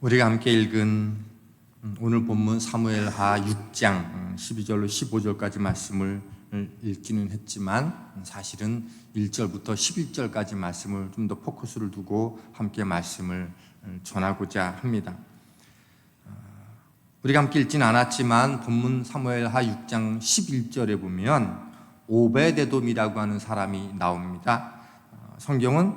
우리가 함께 읽은 오늘 본문 사무엘하 6장 12절로 15절까지 말씀을 읽기는 했지만 사실은 1절부터 11절까지 말씀을 좀 더 포커스를 두고 함께 말씀을 전하고자 합니다. 우리가 함께 읽지는 않았지만 본문 사무엘하 6장 11절에 보면 오베데돔이라고 하는 사람이 나옵니다. 성경은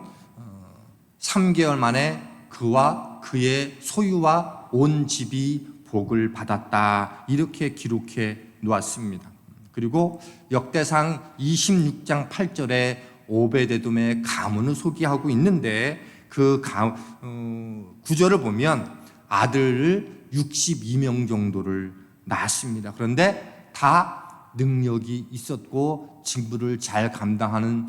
3개월 만에 그와 그의 소유와 온 집이 복을 받았다 이렇게 기록해 놓았습니다. 그리고 역대상 26장 8절에 오베데돔의 가문을 소개하고 있는데 그 구절을 보면 아들을 62명 정도를 낳았습니다. 그런데 다 능력이 있었고 직무를 잘 감당하는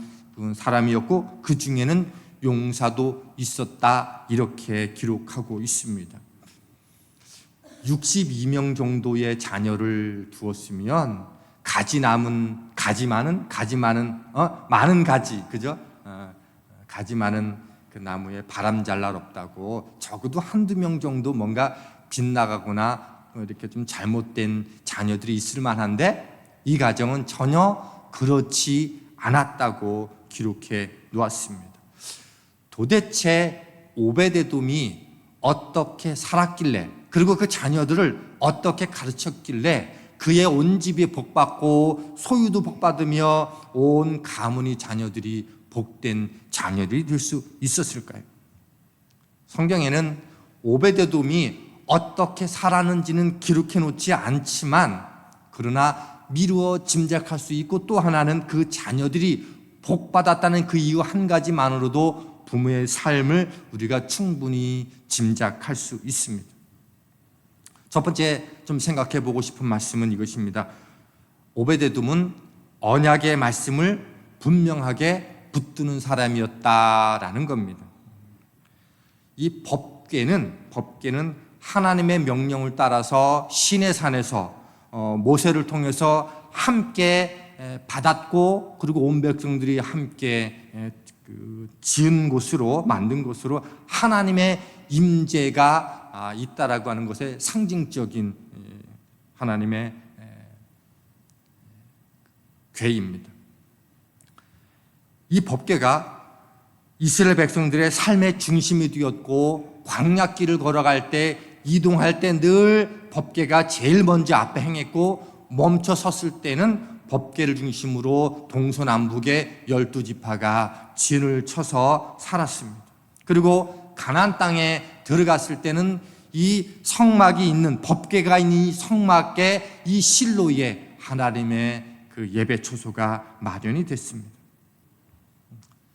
사람이었고 그 중에는 용사도 있었다 이렇게 기록하고 있습니다. 62명 정도의 자녀를 두었으면 많은 가지, 그죠? 가지 많은 그 나무에 바람 잘 날 없다고 적어도 한두 명 정도 뭔가 빗나가거나 이렇게 좀 잘못된 자녀들이 있을 만한데 이 가정은 전혀 그렇지 않았다고 기록해 놓았습니다. 도대체 오베데돔이 어떻게 살았길래 그리고 그 자녀들을 어떻게 가르쳤길래 그의 온 집이 복받고 소유도 복받으며 온 가문의 자녀들이 복된 자녀들이 될 수 있었을까요? 성경에는 오베데돔이 어떻게 살았는지는 기록해 놓지 않지만 그러나 미루어 짐작할 수 있고 또 하나는 그 자녀들이 복받았다는 그 이유 한 가지만으로도 부모의 삶을 우리가 충분히 짐작할 수 있습니다. 첫 번째 좀 생각해 보고 싶은 말씀은 이것입니다. 오베데돔은 언약의 말씀을 분명하게 붙드는 사람이었다라는 겁니다. 이 법궤는 하나님의 명령을 따라서 시내산에서 모세를 통해서 함께 받았고 그리고 온 백성들이 함께 지은 곳으로 만든 곳으로 하나님의 임재가 있다라고 하는 것의 상징적인 하나님의 궤입니다. 이 법궤가 이스라엘 백성들의 삶의 중심이 되었고 광야길을 걸어갈 때 이동할 때 늘 법궤가 제일 먼저 앞에 행했고 멈춰 섰을 때는 법궤를 중심으로 동서남북의 12지파가 진을 쳐서 살았습니다. 그리고 가나안 땅에 들어갔을 때는 이 성막이 있는 법궤가 있는 이 성막에 이 실로에 하나님의 그 예배 초소가 마련이 됐습니다.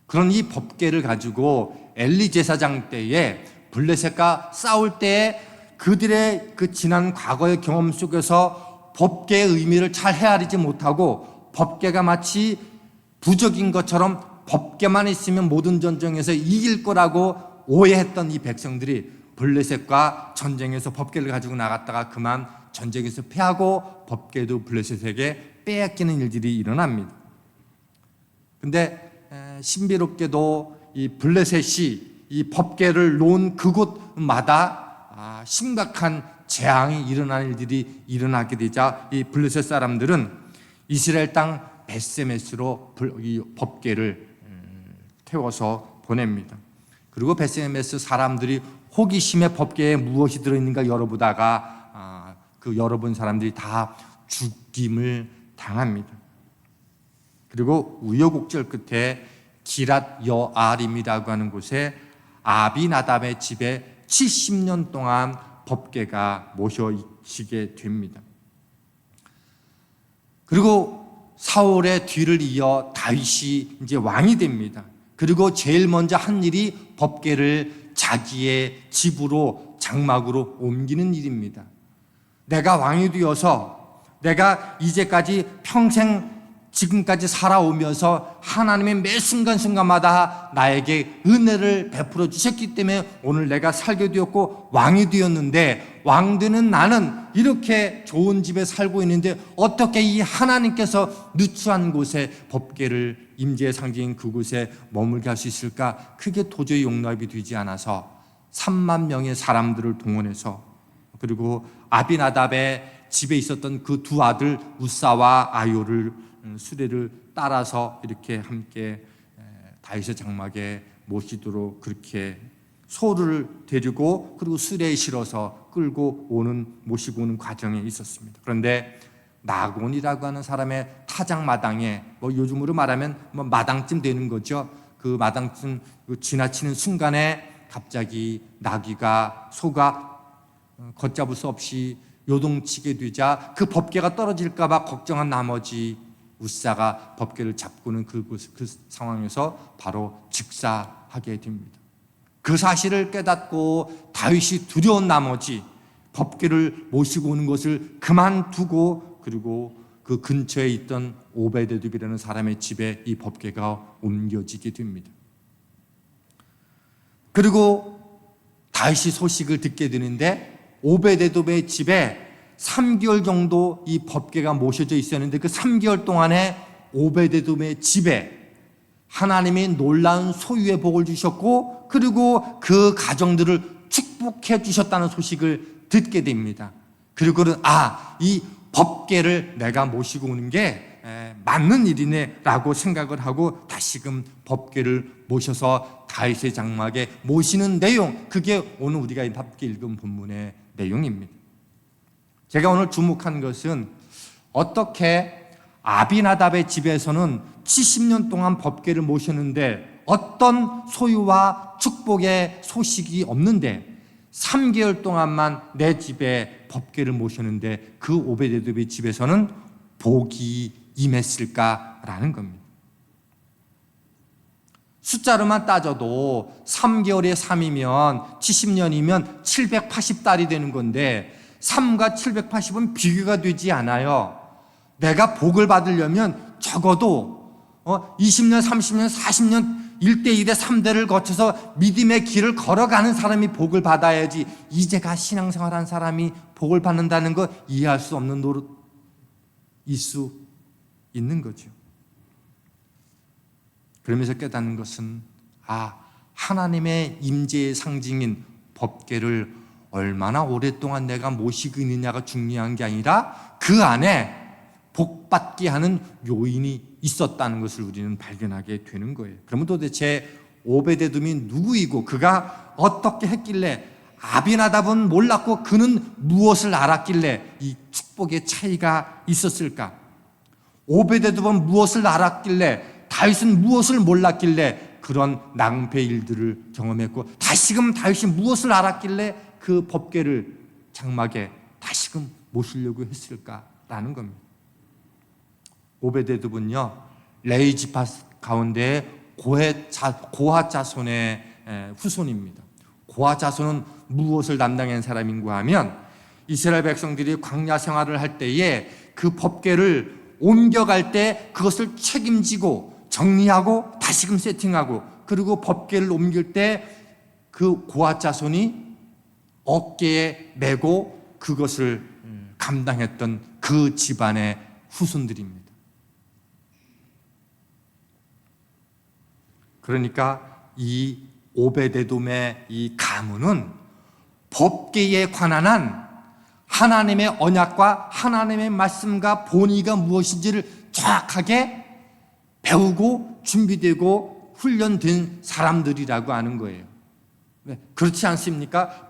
그런 이 법궤를 가지고 엘리 제사장 때에 블레셋과 싸울 때에 그들의 그 지난 과거의 경험 속에서 법궤의 의미를 잘 헤아리지 못하고 법궤가 마치 부적인 것처럼 법궤만 있으면 모든 전쟁에서 이길 거라고 오해했던 이 백성들이 블레셋과 전쟁에서 법궤를 가지고 나갔다가 그만 전쟁에서 패하고 법궤도 블레셋에게 빼앗기는 일들이 일어납니다. 근데 신비롭게도 이 블레셋이 이 법궤를 놓은 그곳마다 심각한 재앙이 일어나는 일들이 일어나게 되자 이 블레셋 사람들은 이스라엘 땅 벳세메스로 이 법궤를 태워서 보냅니다. 그리고 벳세메스 사람들이 호기심에 법궤에 무엇이 들어있는가 열어보다가 그 열어본 사람들이 다 죽임을 당합니다. 그리고 우여곡절 끝에 기랏 여아림이라고 하는 곳에 아비나답의 집에 70년 동안 법궤가 모셔지게 됩니다. 그리고 사울의 뒤를 이어 다윗이 이제 왕이 됩니다. 그리고 제일 먼저 한 일이 법궤를 자기의 집으로 장막으로 옮기는 일입니다. 내가 왕이 되어서 내가 이제까지 평생 지금까지 살아오면서 하나님의 매 순간순간마다 나에게 은혜를 베풀어 주셨기 때문에 오늘 내가 살게 되었고 왕이 되었는데 왕 되는 나는 이렇게 좋은 집에 살고 있는데 어떻게 이 하나님께서 누추한 곳에 법궤를 임재의 상징인 그곳에 머물게 할 수 있을까? 그게 도저히 용납이 되지 않아서 3만 명의 사람들을 동원해서, 그리고 아비나답의 집에 있었던 그 두 아들 우사와 아요를 수레를 따라서 이렇게 함께 다윗의 장막에 모시도록 그렇게 소를 데리고, 그리고 수레에 실어서 끌고 모시고 오는 과정에 있었습니다. 그런데 나곤이라고 하는 사람의 타작마당에, 요즘으로 말하면 마당쯤 되는 거죠. 그 마당쯤 지나치는 순간에 갑자기 나귀가, 소가 걷잡을 수 없이 요동치게 되자 그 법궤가 떨어질까 봐 걱정한 나머지 우사가 법궤를 잡고는 그 상황에서 바로 즉사하게 됩니다. 그 사실을 깨닫고 다윗이 두려운 나머지 법궤를 모시고 오는 것을 그만두고, 그리고 그 근처에 있던 오베데돔이라는 사람의 집에 이 법궤가 옮겨지게 됩니다. 그리고 다윗이 소식을 듣게 되는데, 오베데돔의 집에 3개월 정도 이 법궤가 모셔져 있었는데, 그 3개월 동안에 오베데돔의 집에 하나님이 놀라운 소유의 복을 주셨고, 그리고 그 가정들을 축복해 주셨다는 소식을 듣게 됩니다. 그리고는 이 법궤를 내가 모시고 오는 게 맞는 일이네 라고 생각을 하고 다시금 법궤를 모셔서 다윗의 장막에 모시는 내용, 그게 오늘 우리가 함께 읽은 본문의 내용입니다. 제가 오늘 주목한 것은 어떻게 아비나답의 집에서는 70년 동안 법궤를 모셨는데 어떤 소유와 축복의 소식이 없는데 3개월 동안만 내 집에 법궤를 모셨는데 그 오베데돔의 집에서는 복이 임했을까라는 겁니다. 숫자로만 따져도 3개월에 3이면 70년이면 780달이 되는 건데 3과 780은 비교가 되지 않아요. 내가 복을 받으려면 적어도 20년, 30년, 40년 1대, 2대, 3대를 거쳐서 믿음의 길을 걸어가는 사람이 복을 받아야지, 이제가 신앙생활한 사람이 복을 받는다는 거 이해할 수 없는 노릇일 수 있는 거죠. 그러면서 깨닫는 것은 하나님의 임재의 상징인 법궤를 얼마나 오랫동안 내가 모시고 있느냐가 중요한 게 아니라 그 안에 복받게 하는 요인이 있었다는 것을 우리는 발견하게 되는 거예요. 그러면 도대체 오베데돔이 누구이고 그가 어떻게 했길래, 아비나답은 몰랐고 그는 무엇을 알았길래 이 축복의 차이가 있었을까? 오베데돔은 무엇을 알았길래, 다윗은 무엇을 몰랐길래 그런 낭패 일들을 경험했고, 다시금 다윗이 무엇을 알았길래 그 법궤를 장막에 다시금 모시려고 했을까라는 겁니다. 오베데돔은요, 레위 지파 가운데 고핫 자손의 후손입니다. 고핫 자손은 무엇을 담당한 사람인가 하면, 이스라엘 백성들이 광야 생활을 할 때에 그 법궤를 옮겨갈 때 그것을 책임지고 정리하고 다시금 세팅하고, 그리고 법궤를 옮길 때 그 고핫 자손이 어깨에 메고 그것을 감당했던 그 집안의 후손들입니다. 그러니까 이 오베데돔의 이 가문은 법궤에 관한 한 하나님의 언약과 하나님의 말씀과 본의가 무엇인지를 정확하게 배우고 준비되고 훈련된 사람들이라고 하는 거예요. 그렇지 않습니까?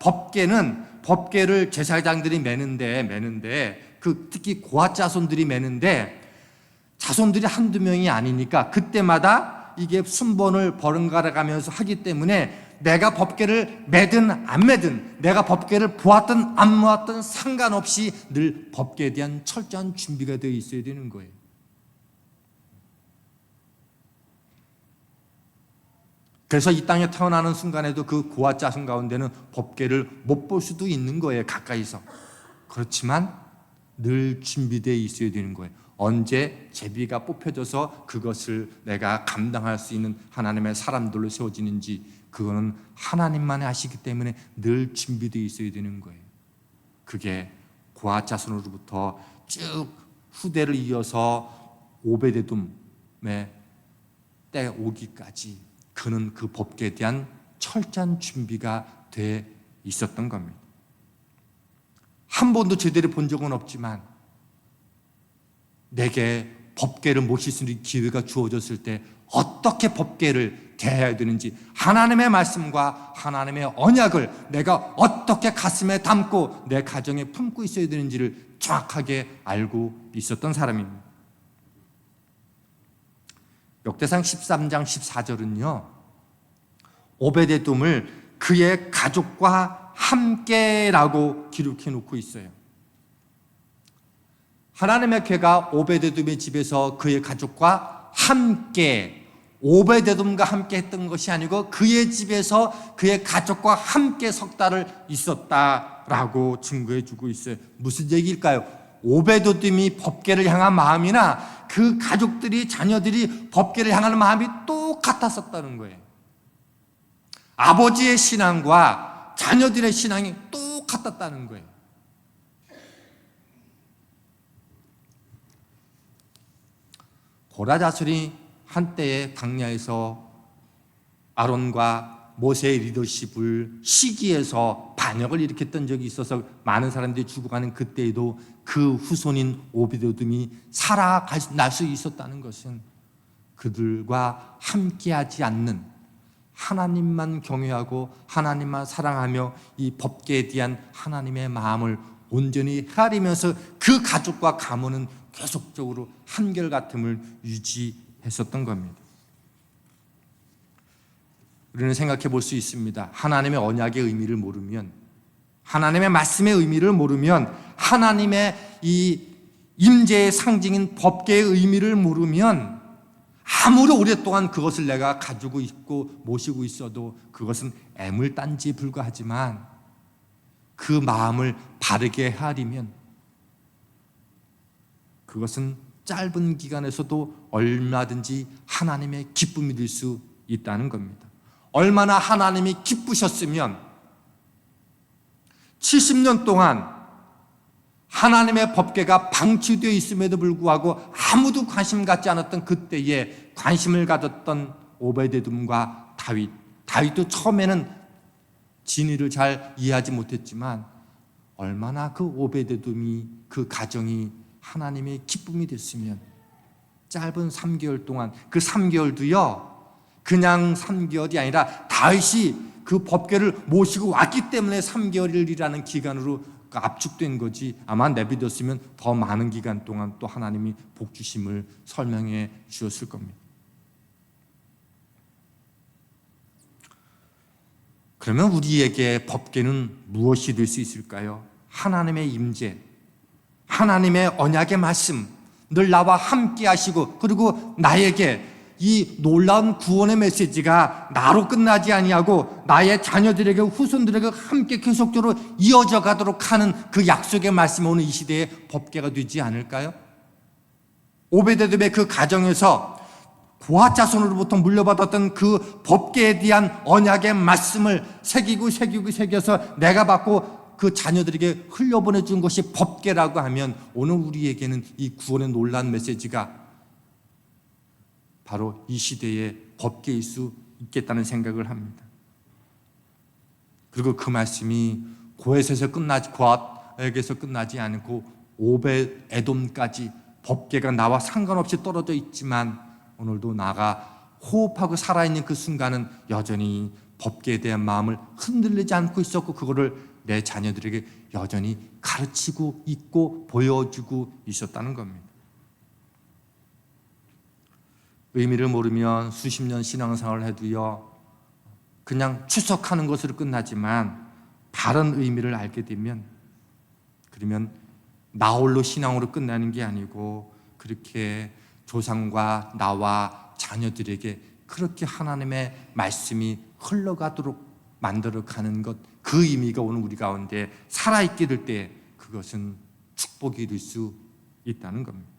법궤를 제사장들이 매는데 특히 고핫 자손들이 매는데 자손들이 한두 명이 아니니까 그때마다 이게 순번을 번갈아 가면서 하기 때문에 내가 법궤를 매든 안 매든, 내가 법궤를 보았든 안 보았든 상관없이 늘 법궤에 대한 철저한 준비가 되어 있어야 되는 거예요. 그래서 이 땅에 태어나는 순간에도 그 고핫 자손 가운데는 법궤를 못 볼 수도 있는 거예요, 가까이서. 그렇지만 늘 준비되어 있어야 되는 거예요. 언제 제비가 뽑혀져서 그것을 내가 감당할 수 있는 하나님의 사람들로 세워지는지, 그거는 하나님만이 아시기 때문에 늘 준비되어 있어야 되는 거예요. 그게 고핫 자손으로부터 쭉 후대를 이어서 오베데돔의 때 오기까지 그는 그 법궤에 대한 철저한 준비가 돼 있었던 겁니다. 한 번도 제대로 본 적은 없지만 내게 법궤를 모실 수 있는 기회가 주어졌을 때 어떻게 법궤를 대해야 되는지, 하나님의 말씀과 하나님의 언약을 내가 어떻게 가슴에 담고 내 가정에 품고 있어야 되는지를 정확하게 알고 있었던 사람입니다. 역대상 13장 14절은요, 오베데돔을 그의 가족과 함께라고 기록해 놓고 있어요. 하나님의 궤가 오베데돔의 집에서 그의 가족과 함께, 오베데돔과 함께 했던 것이 아니고 그의 집에서 그의 가족과 함께 석 달을 있었다라고 증거해 주고 있어요. 무슨 얘기일까요? 오베데돔이 법궤를 향한 마음이나 그 가족들이, 자녀들이 법궤를 향하는 마음이 똑같았었다는 거예요. 아버지의 신앙과 자녀들의 신앙이 똑같았다는 거예요. 고라자손이 한때의 광야에서 아론과 모세의 리더십을 시기해서 반역을 일으켰던 적이 있어서 많은 사람들이 죽어가는 그때에도 그 후손인 오베데돔이 살아날 수 있었다는 것은 그들과 함께하지 않는, 하나님만 경외하고 하나님만 사랑하며 이 법궤에 대한 하나님의 마음을 온전히 헤아리면서 그 가족과 가문은 계속적으로 한결같음을 유지했었던 겁니다. 우리는 생각해 볼 수 있습니다. 하나님의 언약의 의미를 모르면, 하나님의 말씀의 의미를 모르면, 하나님의 이 임재의 상징인 법궤의 의미를 모르면 아무리 오랫동안 그것을 내가 가지고 있고 모시고 있어도 그것은 애물단지에 불과하지만 그 마음을 바르게 헤아리면 그것은 짧은 기간에서도 얼마든지 하나님의 기쁨이 될 수 있다는 겁니다. 얼마나 하나님이 기쁘셨으면 70년 동안 하나님의 법궤가 방치되어 있음에도 불구하고 아무도 관심 갖지 않았던 그때에 관심을 가졌던 오베데돔과 다윗도 처음에는 진리를 잘 이해하지 못했지만 얼마나 그 오베데돔이, 그 가정이 하나님의 기쁨이 됐으면 짧은 3개월 동안, 그 3개월도요 그냥 3개월이 아니라 다윗이 그 법궤를 모시고 왔기 때문에 3개월이라는 기간으로 압축된 거지, 아마 내비뒀으면 더 많은 기간 동안 또 하나님이 복 주심을 설명해 주었을 겁니다. 그러면 우리에게 법궤는 무엇이 될 수 있을까요? 하나님의 임재, 하나님의 언약의 말씀, 늘 나와 함께 하시고, 그리고 나에게 이 놀라운 구원의 메시지가 나로 끝나지 아니하고 나의 자녀들에게, 후손들에게 함께 계속적으로 이어져 가도록 하는 그 약속의 말씀이 오늘 이 시대의 법궤가 되지 않을까요? 오베데돔의 그 가정에서 고아 자손으로부터 물려받았던 그 법궤에 대한 언약의 말씀을 새겨서 내가 받고 그 자녀들에게 흘려보내준 것이 법궤라고 하면 오늘 우리에게는 이 구원의 놀라운 메시지가 바로 이 시대의 법궤일 수 있겠다는 생각을 합니다. 그리고 그 말씀이 고에서 끝나지 않고 오벳에돔까지 법궤가 나와 상관없이 떨어져 있지만 오늘도 나가 호흡하고 살아있는 그 순간은 여전히 법궤에 대한 마음을 흔들리지 않고 있었고 그거를 내 자녀들에게 여전히 가르치고 있고 보여주고 있었다는 겁니다. 의미를 모르면 수십 년 신앙생활을 해도요 그냥 추석하는 것으로 끝나지만 다른 의미를 알게 되면, 그러면 나 홀로 신앙으로 끝나는 게 아니고 그렇게 조상과 나와 자녀들에게 그렇게 하나님의 말씀이 흘러가도록 만들어가는 것, 그 의미가 오늘 우리 가운데 살아있게 될 때 그것은 축복이 될 수 있다는 겁니다.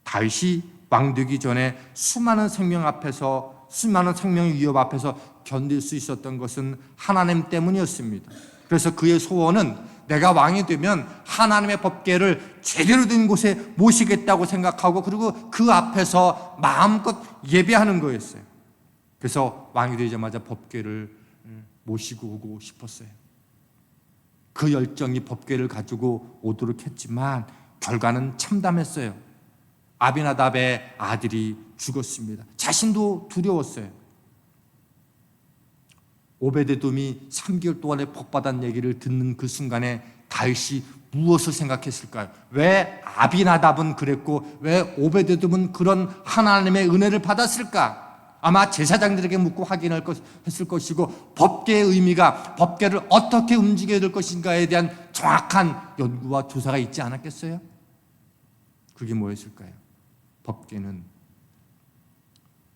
다윗이 왕되기 전에 수많은 생명 앞에서, 수많은 생명의 위협 앞에서 견딜 수 있었던 것은 하나님 때문이었습니다. 그래서 그의 소원은 내가 왕이 되면 하나님의 법궤를 제대로 된 곳에 모시겠다고 생각하고 그리고 그 앞에서 마음껏 예배하는 거였어요. 그래서 왕이 되자마자 법궤를 모시고 오고 싶었어요. 그 열정이 법궤를 가지고 오도록 했지만 결과는 참담했어요. 아비나답의 아들이 죽었습니다. 자신도 두려웠어요. 오베데돔이 3개월 동안에 복받은 얘기를 듣는 그 순간에 다윗이 무엇을 생각했을까요? 왜 아비나답은 그랬고 왜 오베데돔은 그런 하나님의 은혜를 받았을까? 아마 제사장들에게 묻고 확인했을 것이고 법궤의 의미가 법궤를 어떻게 움직여야 될 것인가에 대한 정확한 연구와 조사가 있지 않았겠어요? 그게 뭐였을까요? 법궤는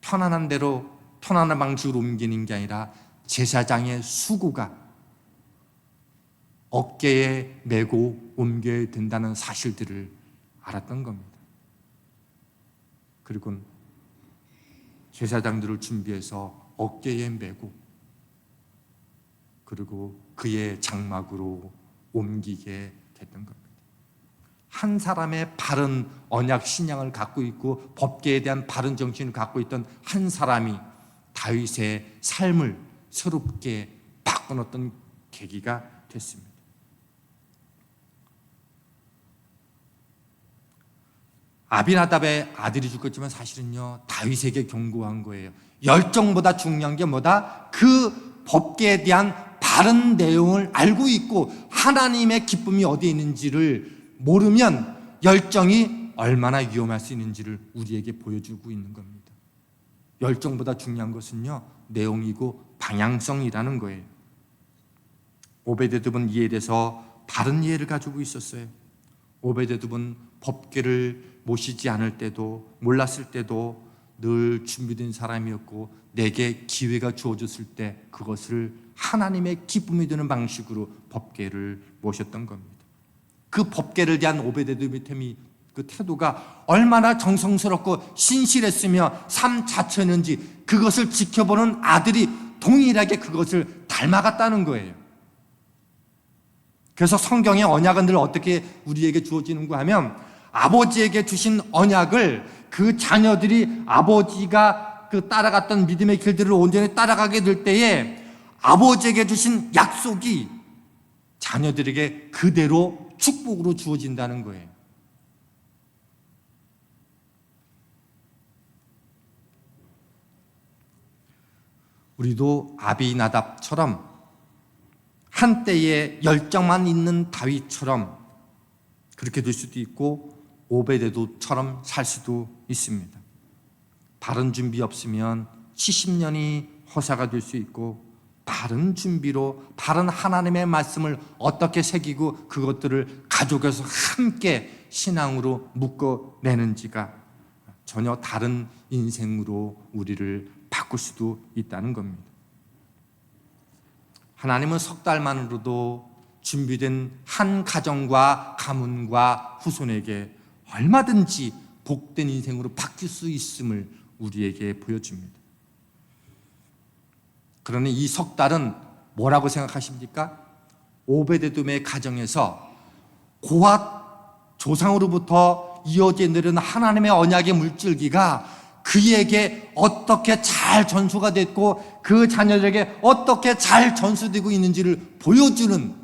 편안한 대로 편안한 방식으로 옮기는 게 아니라 제사장의 수고가 어깨에 메고 옮겨야 된다는 사실들을 알았던 겁니다. 그리고 제사장들을 준비해서 어깨에 메고 그리고 그의 장막으로 옮기게 됐던 겁니다. 한 사람의 바른 언약 신앙을 갖고 있고 법궤에 대한 바른 정신을 갖고 있던 한 사람이 다윗의 삶을 새롭게 바꿔놓았던 계기가 됐습니다. 아비나답의 아들이 죽었지만 사실은요 다윗에게 경고한 거예요. 열정보다 중요한 게 뭐다? 그 법궤에 대한 바른 내용을 알고 있고 하나님의 기쁨이 어디에 있는지를 모르면 열정이 얼마나 위험할 수 있는지를 우리에게 보여주고 있는 겁니다. 열정보다 중요한 것은요 내용이고 방향성이라는 거예요. 오베데돔은 이에 대해서 바른 이해를 가지고 있었어요. 오베데돔은 법궤를 모시지 않을 때도 몰랐을 때도 늘 준비된 사람이었고 내게 기회가 주어졌을 때 그것을 하나님의 기쁨이 되는 방식으로 법궤를 모셨던 겁니다. 그 법궤를 대한 오베데돔의 그 태도가 얼마나 정성스럽고 신실했으며 삶 자체였는지 그것을 지켜보는 아들이 동일하게 그것을 닮아갔다는 거예요. 그래서 성경의 언약은 늘 어떻게 우리에게 주어지는가 하면 아버지에게 주신 언약을 그 자녀들이 아버지가 그 따라갔던 믿음의 길들을 온전히 따라가게 될 때에 아버지에게 주신 약속이 자녀들에게 그대로 축복으로 주어진다는 거예요. 우리도 아비나답처럼 한때에 열정만 있는 다윗처럼 그렇게 될 수도 있고 오베데돔처럼 살 수도 있습니다. 바른 준비 없으면 70년이 허사가 될 수 있고 바른 준비로 바른 하나님의 말씀을 어떻게 새기고 그것들을 가족에서 함께 신앙으로 묶어내는지가 전혀 다른 인생으로 우리를 바꿀 수도 있다는 겁니다. 하나님은 석 달만으로도 준비된 한 가정과 가문과 후손에게 얼마든지 복된 인생으로 바뀔 수 있음을 우리에게 보여줍니다. 그러니 이 석 달은 뭐라고 생각하십니까? 오베데돔의 가정에서 고핫 조상으로부터 이어져 내려오는 하나님의 언약의 물줄기가 그에게 어떻게 잘 전수가 됐고 그 자녀들에게 어떻게 잘 전수되고 있는지를 보여주는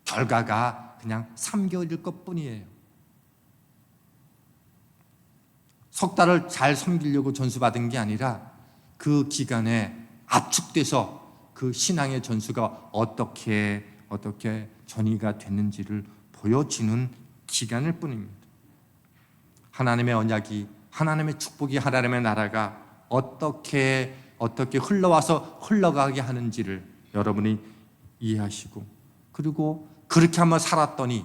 결과가 그냥 3개월일 것뿐이에요. 석 달을 잘 섬기려고 전수받은 게 아니라 그 기간에 압축돼서 그 신앙의 전수가 어떻게 전이가 됐는지를 보여주는 기간일 뿐입니다. 하나님의 언약이 하나님의 축복이 하나님의 나라가 어떻게 흘러와서 흘러가게 하는지를 여러분이 이해하시고 그리고 그렇게 한번 살았더니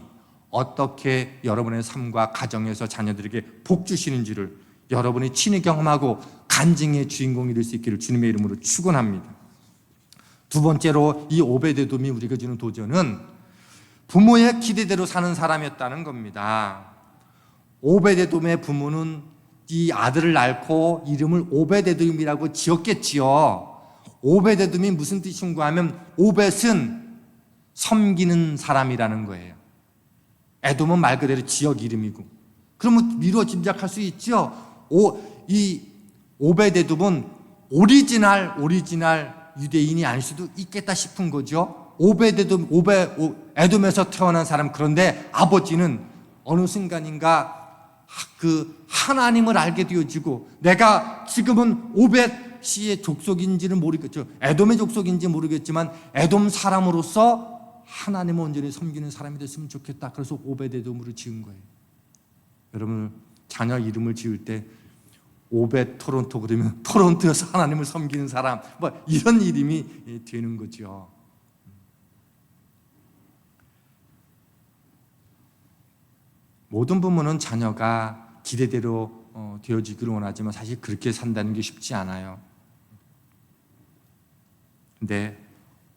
어떻게 여러분의 삶과 가정에서 자녀들에게 복 주시는지를 여러분이 친히 경험하고 간증의 주인공이 될 수 있기를 주님의 이름으로 축원합니다. 두 번째로 이 오베데돔이 우리가 주는 도전은 부모의 기대대로 사는 사람이었다는 겁니다. 오베데돔의 부모는 이 아들을 낳고 이름을 오베데돔이라고 지었겠지요. 오베데돔이 무슨 뜻인가 하면 오벳은 섬기는 사람이라는 거예요. 에돔은 말 그대로 지역 이름이고 그러면 미루어 짐작할 수 있죠. 이 오베데돔은 오리지널 유대인이 아닐 수도 있겠다 싶은 거죠. 에돔에서 태어난 사람, 그런데 아버지는 어느 순간인가 그 하나님을 알게 되어지고, 내가 지금은 오벳 씨의 족속인지는 모르겠죠. 에돔의 족속인지 모르겠지만 에돔 사람으로서 하나님을 온전히 섬기는 사람이 됐으면 좋겠다. 그래서 오벳 에돔으로 지은 거예요. 여러분, 자녀 이름을 지을 때 오벳 토론토 그러면 토론토에서 하나님을 섬기는 사람, 뭐 이런 이름이 되는 거죠. 모든 부모는 자녀가 기대대로 되어지기를 원하지만 사실 그렇게 산다는 게 쉽지 않아요. 근데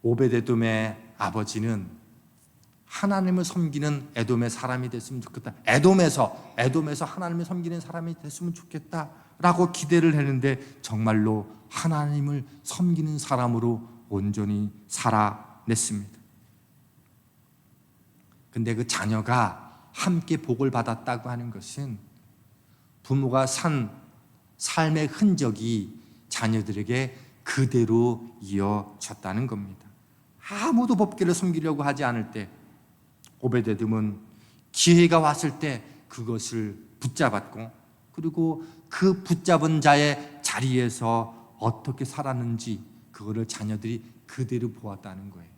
오벳에돔의 아버지는 하나님을 섬기는 에돔의 사람이 됐으면 좋겠다. 에돔에서 하나님을 섬기는 사람이 됐으면 좋겠다라고 기대를 했는데 정말로 하나님을 섬기는 사람으로 온전히 살아냈습니다. 근데 그 자녀가 함께 복을 받았다고 하는 것은 부모가 산 삶의 흔적이 자녀들에게 그대로 이어졌다는 겁니다. 아무도 법궤를 섬기려고 하지 않을 때 오벳에돔은 기회가 왔을 때 그것을 붙잡았고, 그리고 그 붙잡은 자의 자리에서 어떻게 살았는지 그거를 자녀들이 그대로 보았다는 거예요.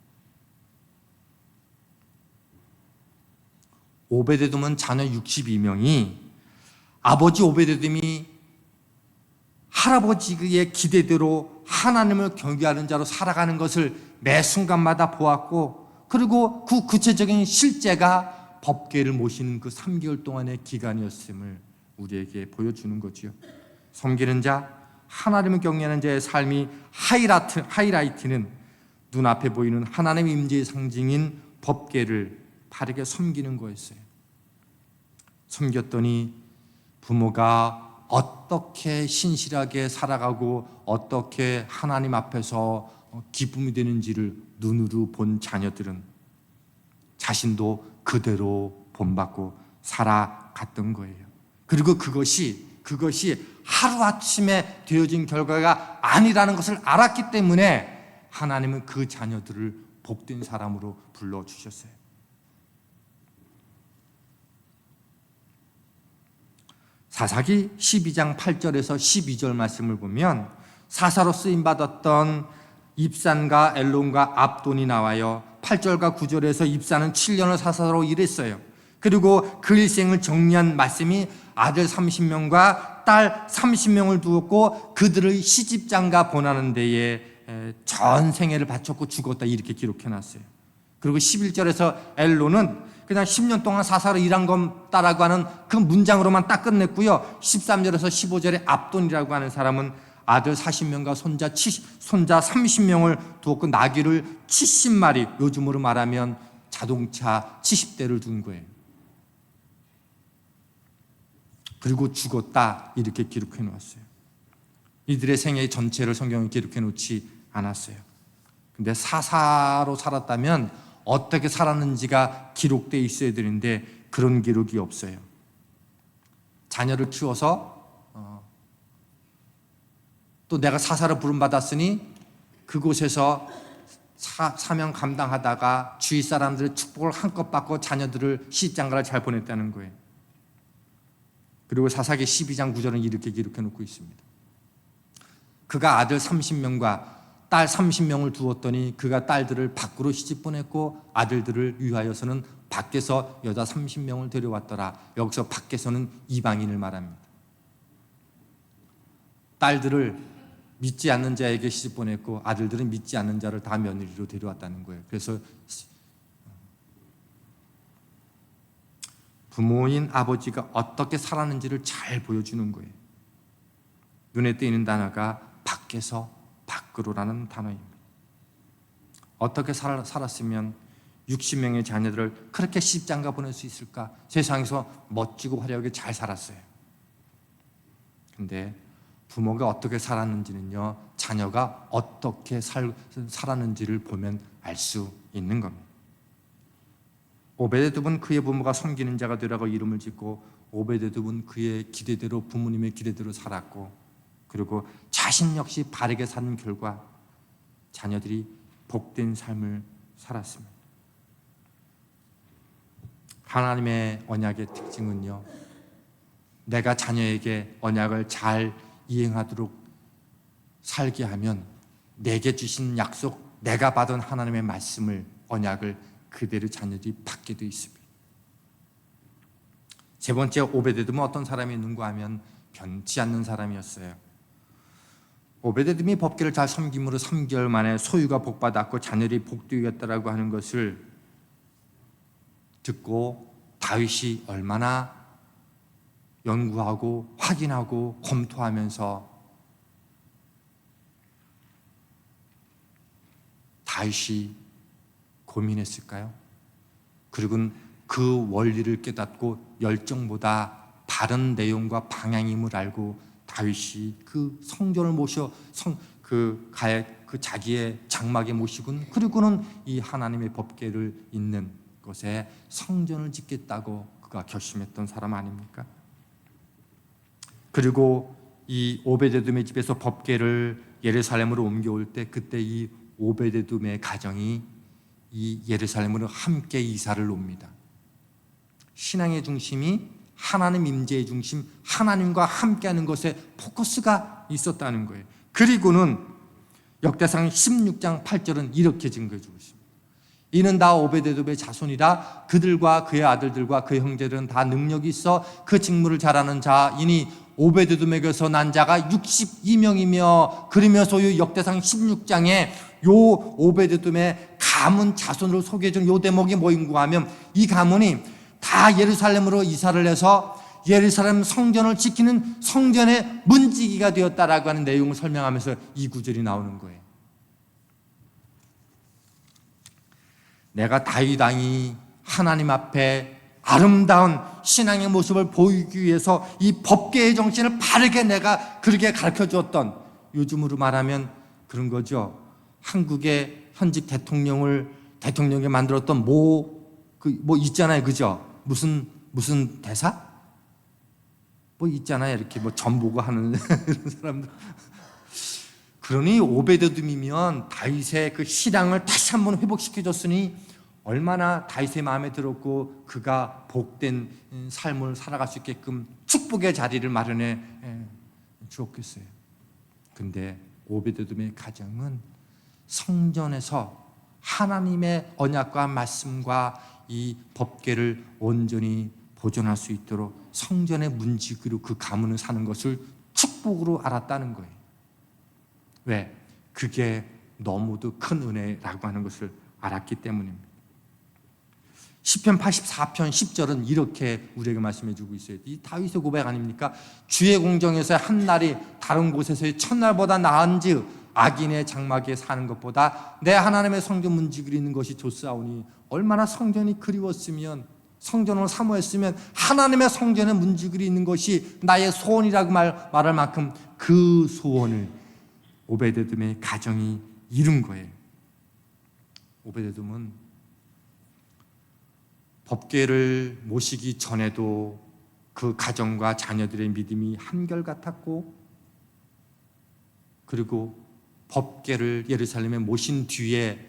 오벳에돔은 자녀 62명이 아버지 오벳에돔이 할아버지의 기대대로 하나님을 경외하는 자로 살아가는 것을 매 순간마다 보았고, 그리고 그 구체적인 실제가 법궤를 모시는 그 3개월 동안의 기간이었음을 우리에게 보여주는 거지요. 섬기는 자, 하나님을 경외하는 자의 삶이 하이라이트는 눈앞에 보이는 하나님의 임재의 상징인 법궤를 바르게 섬기는 거였어요. 섬겼더니 부모가 어떻게 신실하게 살아가고 어떻게 하나님 앞에서 기쁨이 되는지를 눈으로 본 자녀들은 자신도 그대로 본받고 살아갔던 거예요. 그리고 그것이 하루아침에 되어진 결과가 아니라는 것을 알았기 때문에 하나님은 그 자녀들을 복된 사람으로 불러주셨어요. 사사기 12장 8절에서 12절 말씀을 보면 사사로 쓰임받았던 입산과 엘론과 압돈이 나와요. 8절과 9절에서 입산은 7년을 사사로 일했어요. 그리고 그 일생을 정리한 말씀이 아들 30명과 딸 30명을 두었고 그들의 시집장가 보내는 데에 전 생애를 바쳤고 죽었다, 이렇게 기록해놨어요. 그리고 11절에서 엘론은 그냥 10년 동안 사사로 일한 겁다라고 하는 그 문장으로만 딱 끝냈고요. 13절에서 15절에 압돈이라고 하는 사람은 아들 40명과 손자 30명을 두었고 나귀를 70마리, 요즘으로 말하면 자동차 70대를 둔 거예요. 그리고 죽었다, 이렇게 기록해 놓았어요. 이들의 생애 전체를 성경에 기록해 놓지 않았어요. 근데 사사로 살았다면 어떻게 살았는지가 기록되어 있어야 되는데 그런 기록이 없어요. 자녀를 키워서 또 내가 사사로 부름받았으니 그곳에서 사명 감당하다가 주위 사람들의 축복을 한껏 받고 자녀들을 시집장가를 잘 보냈다는 거예요. 그리고 사사기 12장 9절은 이렇게 기록해 놓고 있습니다. 그가 아들 30명과 딸 30명을 두었더니 그가 딸들을 밖으로 시집 보냈고 아들들을 위하여서는 밖에서 여자 30명을 데려왔더라. 여기서 밖에서는 이방인을 말합니다. 딸들을 믿지 않는 자에게 시집 보냈고 아들들은 믿지 않는 자를 다 며느리로 데려왔다는 거예요. 그래서 부모인 아버지가 어떻게 살았는지를 잘 보여주는 거예요. 눈에 띄는 단어가 밖에서 밖으로라는 단어입니다. 어떻게 살았으면 60명의 자녀들을 그렇게 시집장가 보낼 수 있을까? 세상에서 멋지고 화려하게 잘 살았어요. 근데 부모가 어떻게 살았는지는요, 자녀가 어떻게 살았는지를 보면 알 수 있는 겁니다. 오벳에돔은 그의 부모가 섬기는 자가 되라고 이름을 짓고 오벳에돔은 그의 기대대로, 부모님의 기대대로 살았고, 그리고 자신 역시 바르게 사는 결과 자녀들이 복된 삶을 살았습니다. 하나님의 언약의 특징은요, 내가 자녀에게 언약을 잘 이행하도록 살게 하면 내게 주신 약속, 내가 받은 하나님의 말씀을, 언약을 그대로 자녀들이 받게 되어 있습니다. 세 번째, 오베데돔은 어떤 사람이었는가 하면 변치 않는 사람이었어요. 오베데돔이 법궤를 잘 섬김으로 3개월 만에 소유가 복받았고 자녀들이 복되었다라고 하는 것을 듣고 다윗이 얼마나 연구하고 확인하고 검토하면서 다윗이 고민했을까요? 그리고 그 원리를 깨닫고 열정보다 바른 내용과 방향임을 알고 다윗이 그 성전을 모셔 그 자기의 장막에 모시곤, 그리고는 이 하나님의 법궤를 있는 곳에 성전을 짓겠다고 그가 결심했던 사람 아닙니까? 그리고 이 오베데돔의 집에서 법궤를 예루살렘으로 옮겨올 때, 그때 이 오베데돔의 가정이 이 예루살렘으로 함께 이사를 옵니다. 신앙의 중심이 하나님 임재의 중심, 하나님과 함께하는 것에 포커스가 있었다는 거예요. 그리고는 역대상 16장 8절은 이렇게 증거해주고 있습니다. 이는 다 오베데돔의 자손이라 그들과 그의 아들들과 그의 형제들은 다 능력이 있어 그 직무를 잘하는 자이니 오베데돔에게서 난 자가 62명이며 그러며 소유 역대상 16장에 요 오베데돔의 가문 자손으로 소개해준 요 대목이 뭐인가 하면, 이 가문이 다 예루살렘으로 이사를 해서 예루살렘 성전을 지키는 성전의 문지기가 되었다라고 하는 내용을 설명하면서 이 구절이 나오는 거예요. 내가 다윗 왕이 하나님 앞에 아름다운 신앙의 모습을 보이기 위해서 이 법궤의 정신을 바르게 내가 그렇게 가르쳐 주었던, 요즘으로 말하면 그런 거죠. 한국의 현직 대통령이 만들었던 뭐 있잖아요, 그죠? 무슨 대사? 뭐 있잖아요, 이렇게 뭐 전보고 하는 이런 사람들. 그러니 오베데돔이면 다윗의 그 신앙을 다시 한번 회복시켜줬으니 얼마나 다윗의 마음에 들었고 그가 복된 삶을 살아갈 수 있게끔 축복의 자리를 마련해 주었겠어요. 근데 오베데돔의 가정은 성전에서 하나님의 언약과 말씀과 이 법궤를 온전히 보존할 수 있도록 성전의 문지기로 그 가문을 사는 것을 축복으로 알았다는 거예요. 왜? 그게 너무도 큰 은혜라고 하는 것을 알았기 때문입니다. 시편 84편 10절은 이렇게 우리에게 말씀해 주고 있어요. 이 다윗의 고백 아닙니까? 주의 공정에서의 한 날이 다른 곳에서의 첫날보다 나은즉 악인의 장막에 사는 것보다 내 하나님의 성전 문지기로 있는 것이 좋사오니, 얼마나 성전이 그리웠으면, 성전을 사모했으면 하나님의 성전에 문지기로 있는 것이 나의 소원이라고 말할 만큼 그 소원을 오베데돔의 가정이 이룬 거예요. 오베데돔은 법궤를 모시기 전에도 그 가정과 자녀들의 믿음이 한결같았고, 그리고 법궤를 예루살렘에 모신 뒤에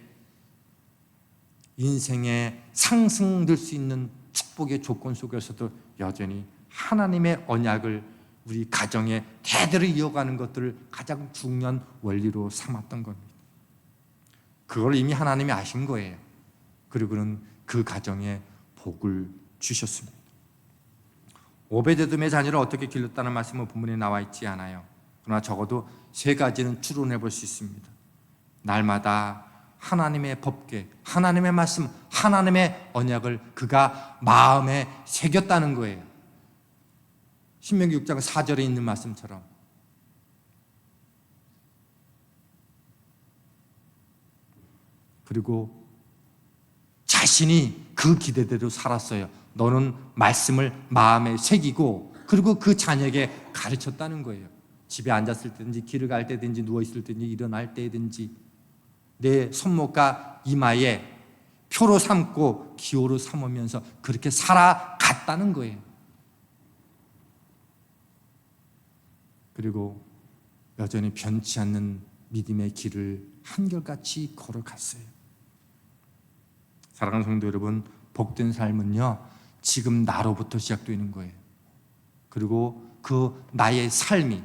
인생에 상승될 수 있는 축복의 조건 속에서도 여전히 하나님의 언약을 우리 가정에 대대로 이어가는 것들을 가장 중요한 원리로 삼았던 겁니다. 그걸 이미 하나님이 아신 거예요. 그리고는 그 가정에 복을 주셨습니다. 오베데돔의 자녀를 어떻게 길렀다는 말씀은 본문에 나와 있지 않아요. 그러나 적어도 세 가지는 추론해 볼 수 있습니다. 날마다 하나님의 법궤, 하나님의 말씀, 하나님의 언약을 그가 마음에 새겼다는 거예요. 신명기 6장 4절에 있는 말씀처럼. 그리고 자신이 그 기대대로 살았어요. 너는 말씀을 마음에 새기고, 그리고 그 자녀에게 가르쳤다는 거예요. 집에 앉았을 때든지 길을 갈 때든지 누워있을 때든지 일어날 때든지 내 손목과 이마에 표로 삼고 기호로 삼으면서 그렇게 살아갔다는 거예요. 그리고 여전히 변치 않는 믿음의 길을 한결같이 걸어갔어요. 사랑하는 성도 여러분, 복된 삶은요, 지금 나로부터 시작되는 거예요. 그리고 그 나의 삶이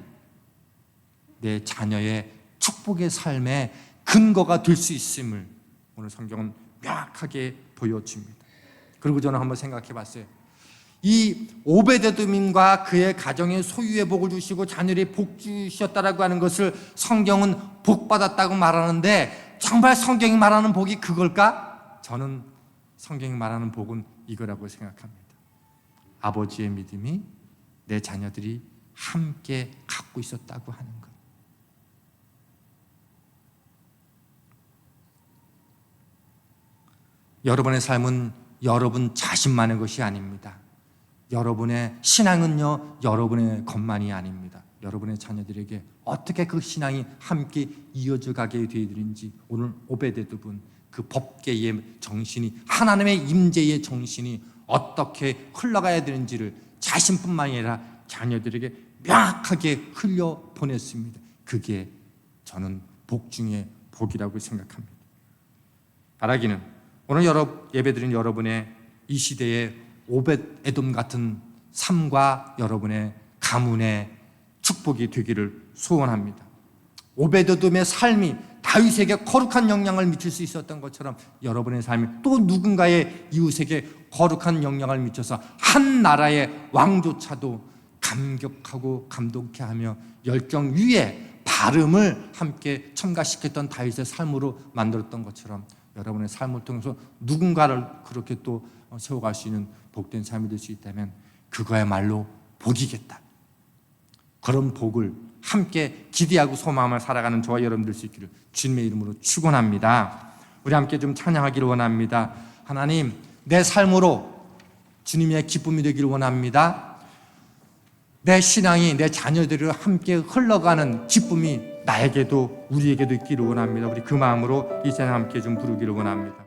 내 자녀의 축복의 삶의 근거가 될 수 있음을 오늘 성경은 명확하게 보여줍니다. 그리고 저는 한번 생각해 봤어요. 이 오베데돔과 그의 가정에 소유의 복을 주시고 자녀의 복 주셨다라고 하는 것을 성경은 복 받았다고 말하는데, 정말 성경이 말하는 복이 그걸까? 저는 성경이 말하는 복은 이거라고 생각합니다. 아버지의 믿음이 내 자녀들이 함께 갖고 있었다고 하는 것. 여러분의 삶은 여러분 자신만의 것이 아닙니다. 여러분의 신앙은요, 여러분의 것만이 아닙니다. 여러분의 자녀들에게 어떻게 그 신앙이 함께 이어져 가게 되어드는지, 오늘 오베데돔은 그 법계의 정신이, 하나님의 임재의 정신이 어떻게 흘러가야 되는지를 자신뿐만 아니라 자녀들에게 명확하게 흘려보냈습니다. 그게 저는 복 중에 복이라고 생각합니다. 바라기는 오늘 예배드린 여러분의 이 시대의 오벳에돔 같은 삶과 여러분의 가문의 축복이 되기를 소원합니다. 오벳에돔의 삶이 다윗에게 거룩한 영향을 미칠 수 있었던 것처럼 여러분의 삶이 또 누군가의 이웃에게 거룩한 영향을 미쳐서 한 나라의 왕조차도 감격하고 감동케 하며 열정 위에 발음을 함께 첨가시켰던 다윗의 삶으로 만들었던 것처럼 여러분의 삶을 통해서 누군가를 그렇게 또 세워갈 수 있는 복된 삶이 될 수 있다면 그거야말로 복이겠다. 그런 복을 함께 기대하고 소망하며 살아가는 저와 여러분 될 수 있기를 주님의 이름으로 축원합니다. 우리 함께 좀 찬양하기를 원합니다. 하나님, 내 삶으로 주님의 기쁨이 되기를 원합니다. 내 신앙이 내 자녀들을 함께 흘러가는 기쁨이 나에게도 우리에게도 있기를 원합니다. 우리 그 마음으로 이 찬양 함께 좀 부르기를 원합니다.